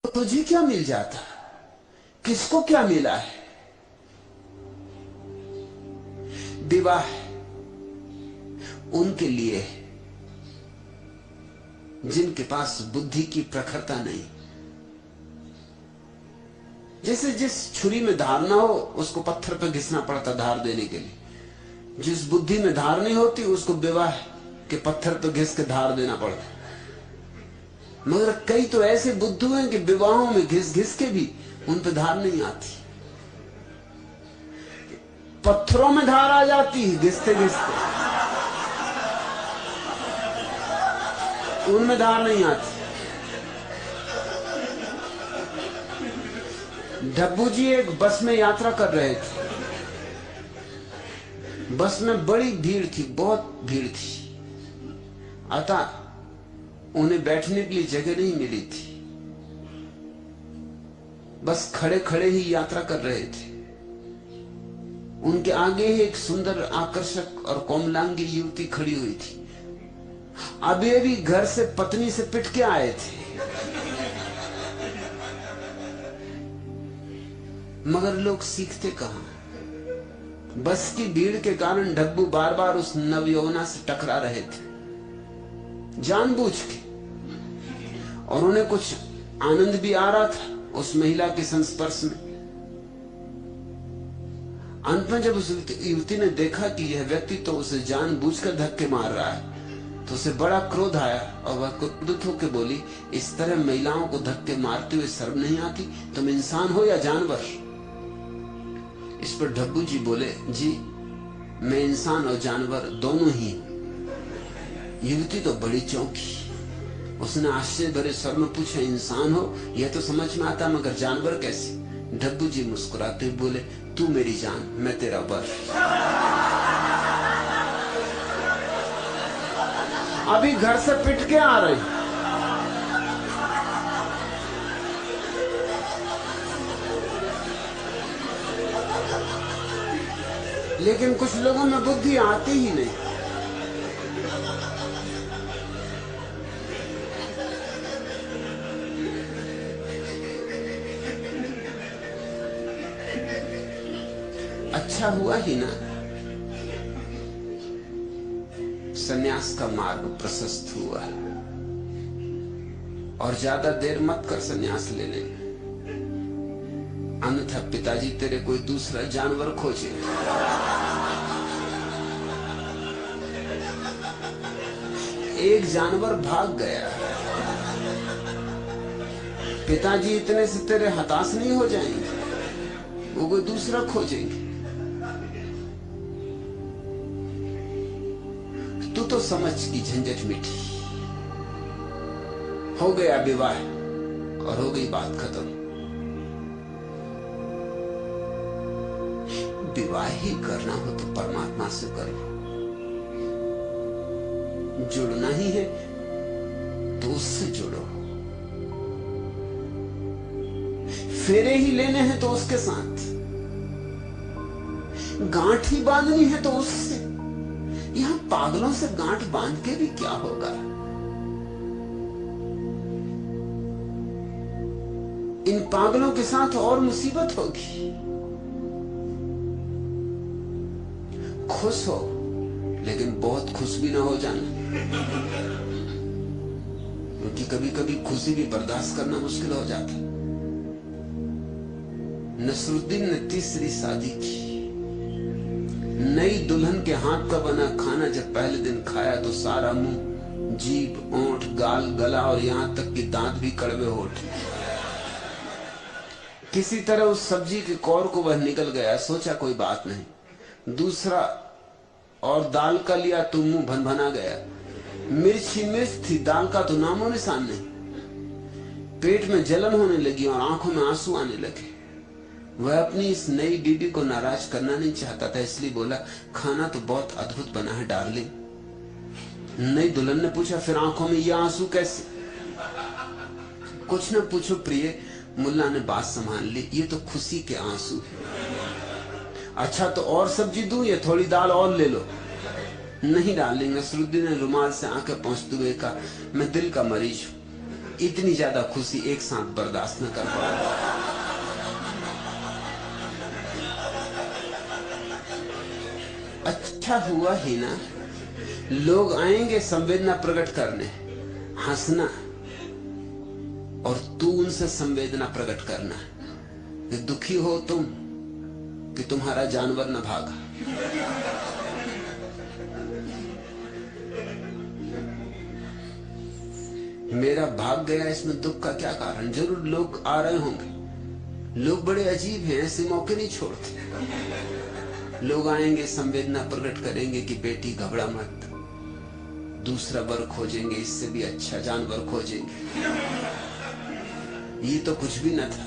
तुझे क्या मिल जाता, किसको क्या मिला है? विवाह उनके लिए है जिनके पास बुद्धि की प्रखरता नहीं। जैसे जिस छुरी में धार ना हो उसको पत्थर पर घिसना पड़ता धार देने के लिए। जिस बुद्धि में धार नहीं होती उसको विवाह के पत्थर पर घिस के धार देना पड़ता। मगर कई तो ऐसे बुद्धू हैं कि विवाहों में घिस घिस के भी उन पर धार नहीं आती। पत्थरों में धार आ जाती है घिसते घिसते, उनमें धार नहीं आती। डब्बू जी एक बस में यात्रा कर रहे थे। बस में बड़ी भीड़ थी, बहुत भीड़ थी। अतः उन्हें बैठने के लिए जगह नहीं मिली थी। बस खड़े खड़े ही यात्रा कर रहे थे। उनके आगे ही एक सुंदर, आकर्षक और कोमलांगी युवती खड़ी हुई थी। अभी घर से पत्नी से पिट के आए थे, मगर लोग सीखते कहां। बस की भीड़ के कारण डब्बू बार बार उस नवयौवना से टकरा रहे थे जानबूझ के, और उन्हें कुछ आनंद भी आ रहा था उस महिला के संस्पर्श में। अंत में जब उस युवती ने देखा कि यह व्यक्ति तो उसे जानबूझकर धक्के मार रहा है, तो उसे बड़ा क्रोध आया और वह क्रोधित होकर बोली, इस तरह महिलाओं को धक्के मारते हुए शर्म नहीं आती? तुम इंसान हो या जानवर? इस पर डब्बू जी बोले, जी मैं इंसान और जानवर दोनों ही। युवती तो बड़ी चौंकी। उसने आश्चर्य भरे स्वर में पूछा, इंसान हो यह तो समझ में आता, मगर जानवर कैसे? डब्बू जी मुस्कुराते हुए बोले, तू मेरी जान, मैं तेरा वर। अभी घर से पिट के आ रही। लेकिन कुछ लोगों में बुद्धि आती ही नहीं। अच्छा हुआ ही ना सन्यास का मार्ग प्रशस्त हुआ, और ज्यादा देर मत कर सन्यास लेने, अन्यथा पिताजी तेरे कोई दूसरा जानवर खोजे। एक जानवर भाग गया, पिताजी इतने से तेरे हताश नहीं हो जाएंगे, वो कोई दूसरा खोजेंगे। तू तो समझ की झंझट मिटी, हो गया विवाह और हो गई बात खत्म। विवाह ही करना हो तो परमात्मा से करो, जुड़ना ही है तो उससे जुड़ो, फेरे ही लेने हैं तो उसके साथ, गांठ ही बांधनी है तो उससे। यहां पागलों से गांठ बांध के भी क्या होगा? इन पागलों के साथ और मुसीबत होगी। खुश हो लेकिन बहुत खुश भी ना हो जाना, क्योंकि कभी कभी खुशी भी बर्दाश्त करना मुश्किल हो जाता। नसरुद्दीन ने तीसरी शादी की। नई दुल्हन के हाथ का बना खाना जब पहले दिन खाया तो सारा मुंह, जीभ, ओंठ, गाल, गला और यहां तक कि दांत भी कड़वे होठ। किसी तरह उस सब्जी के कौर को वह निकल गया। सोचा कोई बात नहीं। दूसरा और दाल का लिया तो मुंह भनभना गया। मिर्च ही मिर्च थी, दाल का तो नामो निशान नहीं। पेट में जलन होने लगी और आंखों में आंसू आने लगे। वह अपनी इस नई बीबी को नाराज करना नहीं चाहता था, इसलिए बोला, खाना तो बहुत अद्भुत बना है डार्लिंग। नई दुल्हन ने पूछा, फिर आंखों में ये आंसू कैसे? कुछ न पूछो प्रिय, मुल्ला ने बात संभाल ली, ये तो खुशी के आंसू है। अच्छा तो और सब्जी दूं या थोड़ी दाल और ले लो? नहीं डार्लिंग, नसरुद्दीन ने रुमाल से आंखें पोंछते हुए कहा, मैं दिल का मरीज हूं, इतनी ज्यादा खुशी एक साथ बर्दाश्त न कर पाऊंगा। अच्छा हुआ ही ना, लोग आएंगे संवेदना प्रकट करने, हंसना, और तू उनसे संवेदना प्रकट करना कि दुखी हो तुम कि तुम्हारा जानवर न भागा। मेरा भाग गया, इसमें दुख का क्या कारण? जरूर लोग आ रहे होंगे, लोग बड़े अजीब हैं, ऐसे मौके नहीं छोड़ते। लोग आएंगे, संवेदना प्रकट करेंगे कि बेटी घबरा मत, दूसरा वर खोजेंगे, इससे भी अच्छा जानवर खोजेंगे। ये तो कुछ भी न था।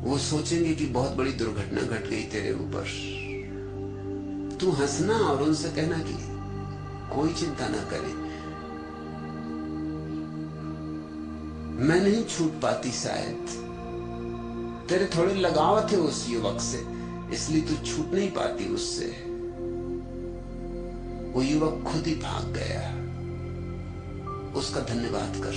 वो सोचेंगे कि बहुत बड़ी दुर्घटना घट गई तेरे ऊपर। तू हंसना और उनसे कहना कि कोई चिंता ना करे, मैं नहीं छूट पाती, शायद तेरे थोड़े लगाव थे उस युवक से, इसलिए तू छूट नहीं पाती उससे। वो युवक खुद ही भाग गया, उसका धन्यवाद कर।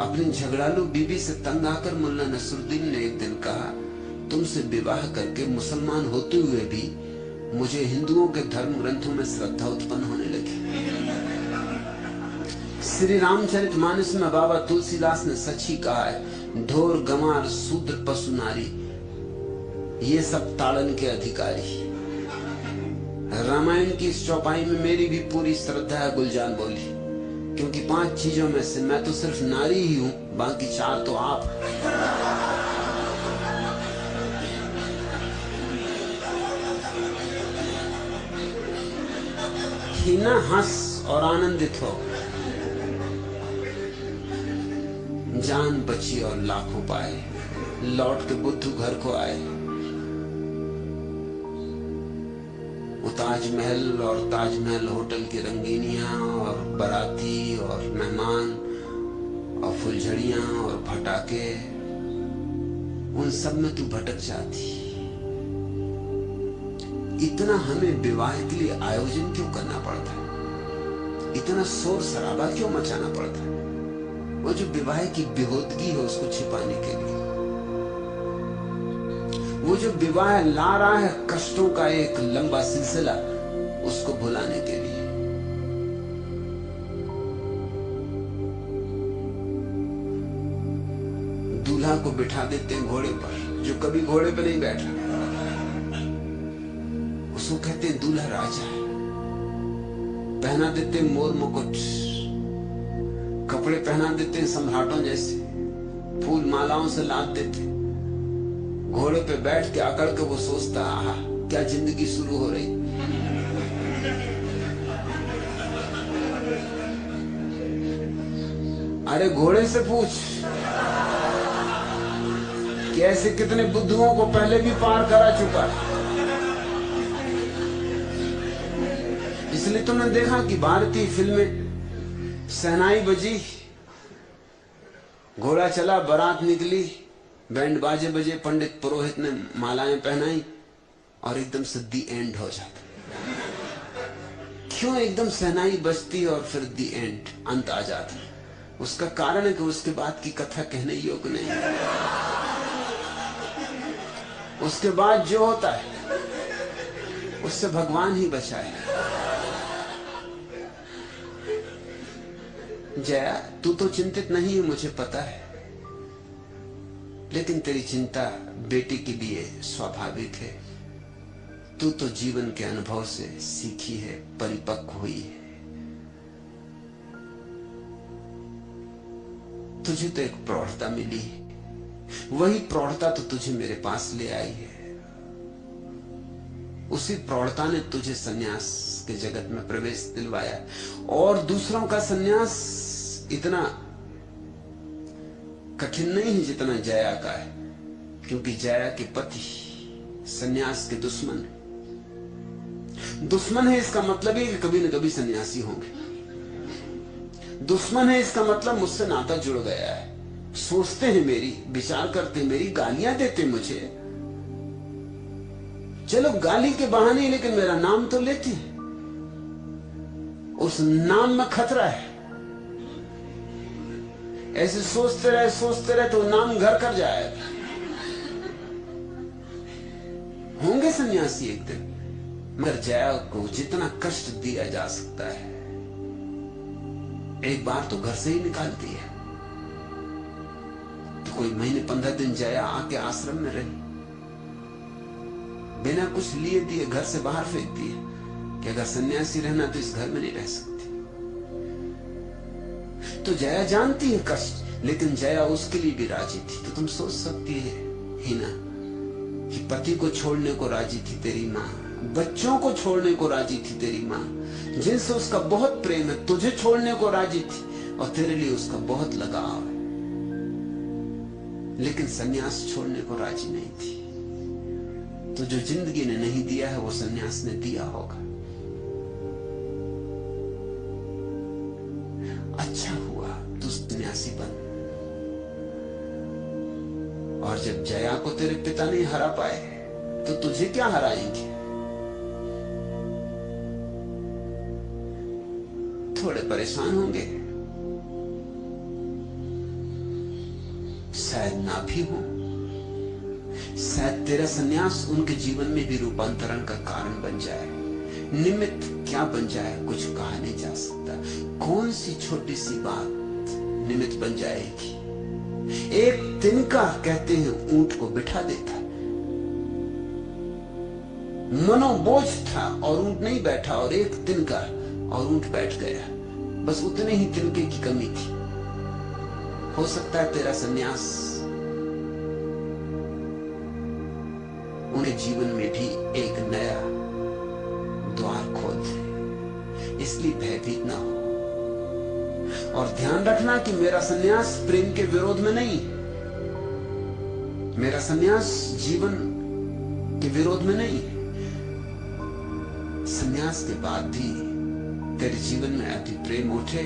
अपनी झगड़ालू बीबी से तंग आकर मुल्ला नसरुद्दीन ने एक दिन कहा, तुमसे विवाह करके मुसलमान होते हुए भी मुझे हिंदुओं के धर्म ग्रंथों में श्रद्धा उत्पन्न होने लगी। श्री रामचरितमानस में बाबा तुलसीदास ने सच ही कहा है, ढोर गंवार शूद्र पशु नारी ये सब ताड़न के अधिकारी। रामायण की इस चौपाई में मेरी भी पूरी श्रद्धा है, गुलजान बोली, क्योंकि 5 चीजों में से मैं तो सिर्फ नारी ही हूं, बाकी 4 तो आप। ही ना हंस और आनंदित हो, जान बची और लाखों पाए, लौट के बुद्धू घर को आए। वो ताजमहल और ताजमहल होटल की रंगीनियां और बाराती और मेहमान और फुलझड़ियां और पटाखे, उन सब में तू भटक जाती। इतना हमें विवाह के लिए आयोजन क्यों करना पड़ता है? इतना शोर शराबा क्यों मचाना पड़ता है? वो जो विवाह की बेहूदगी है उसको छिपाने के लिए, वो जो विवाह ला रहा है कष्टों का एक लंबा सिलसिला, उसको भुलाने के लिए। दूल्हा को बिठा देते हैं घोड़े पर, जो कभी घोड़े पर नहीं बैठा, उसको कहते हैं दूल्हा राजा है। पहना देते हैं मोर मुकुट, कपड़े पहना देते हैं सम्राटों जैसे, फूल मालाओं से लाद देते। घोड़े पे बैठ के अकड़ के वो सोचता, आहा क्या जिंदगी शुरू हो रही। अरे घोड़े से पूछ कि ऐसे कितने बुद्धुओं को पहले भी पार करा चुका है। इसलिए तुमने देखा कि भारतीय फिल्में, शहनाई बजी, घोड़ा चला, बारात निकली, बैंड बाजे बजे, पंडित पुरोहित ने मालाएं पहनाई और एकदम से दी एंड हो जाता। क्यों एकदम शहनाई बजती और फिर दी एंड, अंत आ जाता? उसका कारण है कि उसके बाद की कथा कहने योग्य नहीं है। उसके बाद जो होता है उससे भगवान ही बचाए। जया, तू तो चिंतित नहीं है, मुझे पता है, लेकिन तेरी चिंता बेटी के लिए स्वाभाविक है। तू तो जीवन के अनुभव से सीखी है, परिपक्व हुई है। तुझे तो एक प्रौढ़ता मिली है, वही प्रौढ़ता तो तुझे मेरे पास ले आई है। उसी प्रौढ़ता ने तुझे सन्यास के जगत में प्रवेश दिलवाया, और दूसरों का सन्यास इतना कठिन नहीं है जितना जया का है, क्योंकि जया के पति सन्यास के दुश्मन है। दुश्मन है इसका मतलब है कि कभी न कभी सन्यासी होंगे। दुश्मन है इसका मतलब मुझसे नाता जुड़ गया है, सोचते हैं मेरी, विचार करते हैं मेरी, गालियां देते मुझे, चलो गाली के बहाने, लेकिन मेरा नाम तो लेती है। उस नाम में खतरा है। ऐसे सोचते रहे तो नाम घर कर जाएगा। होंगे सन्यासी एक दिन, मगर जया को जितना कष्ट दिया जा सकता है एक बार तो घर से ही निकालती है। तो कोई महीने 15 दिन जया आके आश्रम में रही, बिना कुछ लिए दिए घर से बाहर फेंकती है कि अगर सन्यासी रहना तो इस घर में नहीं रह सकती। तो जया जानती है कष्ट, लेकिन जया उसके लिए भी राजी थी। तो तुम सोच सकती है हिना कि पति को छोड़ने को राजी थी तेरी माँ, बच्चों को छोड़ने को राजी थी तेरी माँ, जिनसे उसका बहुत प्रेम है, तुझे छोड़ने को राजी थी और तेरे लिए उसका बहुत लगाव है, लेकिन सन्यास छोड़ने को राजी नहीं थी। तो जो जिंदगी ने नहीं दिया है वो सन्यास ने दिया होगा। अच्छा हुआ तू सन्यासी बन। और जब जया को तेरे पिता नहीं हरा पाए तो तुझे क्या हराएंगे? थोड़े परेशान होंगे, शायद ना भी हो। शायद तेरा सन्यास उनके जीवन में भी रूपांतरण का कारण बन जाए। निमित्त क्या बन जाए कुछ कहा नहीं जा सकता। कौन सी छोटी सी बात निमित्त बन जाएगी। एक तिनका कहते हैं ऊंट को बिठा देता। मनोबोझ था और ऊंट नहीं बैठा, और एक तिनका और ऊंट बैठ गया। बस उतने ही तिनके की कमी थी। हो सकता है तेरा सन्यास उनके जीवन में भी एक नया द्वार खोल दे, इसलिए भयभीत ना हो। और ध्यान रखना कि मेरा सन्यास प्रेम के विरोध में नहीं, मेरा सन्यास जीवन के विरोध में नहीं। सन्यास के बाद भी तेरे जीवन में अति प्रेम उठे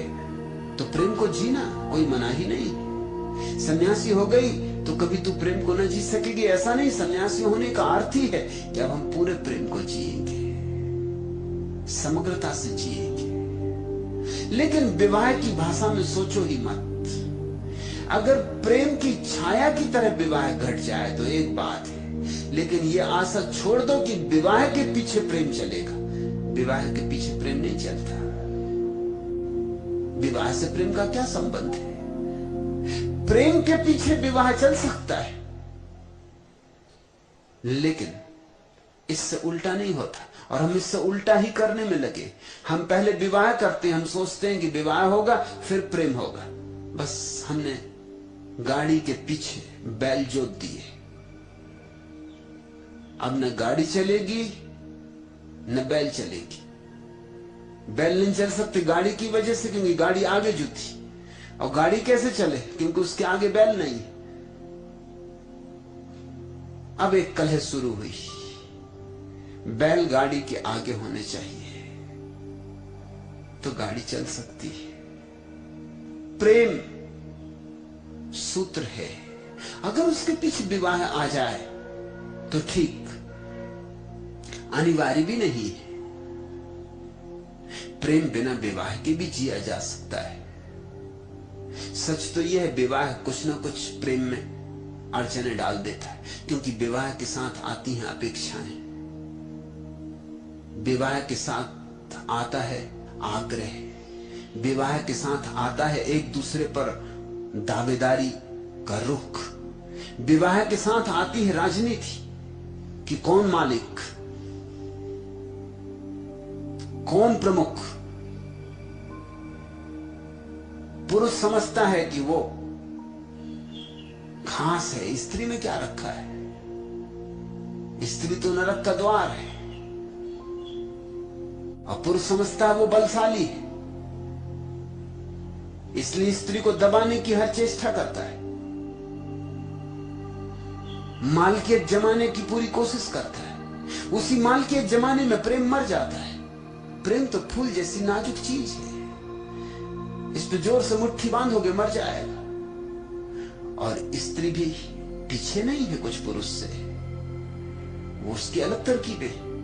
तो प्रेम को जीना कोई मना ही नहीं। सन्यासी हो गई तो कभी तू प्रेम को न जी सकेगी, ऐसा नहीं। सन्यासी होने का अर्थ ही है कि अब हम पूरे प्रेम को जिएंगे, समग्रता से जिएंगे। लेकिन विवाह की भाषा में सोचो ही मत। अगर प्रेम की छाया की तरह विवाह घट जाए तो एक बात है, लेकिन यह आशा छोड़ दो कि विवाह के पीछे प्रेम चलेगा। विवाह के पीछे प्रेम नहीं चलता। विवाह से प्रेम का क्या संबंध है? प्रेम के पीछे विवाह चल सकता है, लेकिन इससे उल्टा नहीं होता। और हम इससे उल्टा ही करने में लगे। हम पहले विवाह करते हैं, हम सोचते हैं कि विवाह होगा फिर प्रेम होगा। बस हमने गाड़ी के पीछे बैल जोत दिए। अब न गाड़ी चलेगी न बैल चलेगी। बैल नहीं चल सकती गाड़ी की वजह से, क्योंकि गाड़ी आगे जुती। और गाड़ी कैसे चले? क्योंकि उसके आगे बैल नहीं। अब एक कलह शुरू हुई। बैल गाड़ी के आगे होने चाहिए तो गाड़ी चल सकती है। प्रेम सूत्र है, अगर उसके पीछे विवाह आ जाए तो ठीक, अनिवार्य भी नहीं है। प्रेम बिना विवाह के भी जिया जा सकता है। सच तो यह है, विवाह कुछ ना कुछ प्रेम में अड़चने डाल देता है, क्योंकि विवाह के साथ आती हैं अपेक्षाएं, विवाह के साथ आता है आग्रह, विवाह के साथ आता है एक दूसरे पर दावेदारी का रुख, विवाह के साथ आती है राजनीति कि कौन मालिक, कौन प्रमुख। पुरुष समझता है कि वो घास है, स्त्री में क्या रखा है? स्त्री तो नरक का द्वार है। और पुरुष समझता है वो बलशाली है, इसलिए स्त्री को दबाने की हर चेष्टा करता है, मालकियत जमाने की पूरी कोशिश करता है। उसी मालकियत जमाने में प्रेम मर जाता है। प्रेम तो फूल जैसी नाजुक चीज है, इस पे जोर से मुट्ठी बांधोगे मर जाएगा। और स्त्री भी पीछे नहीं है कुछ पुरुष से, वो उसकी अलग तरकीबें।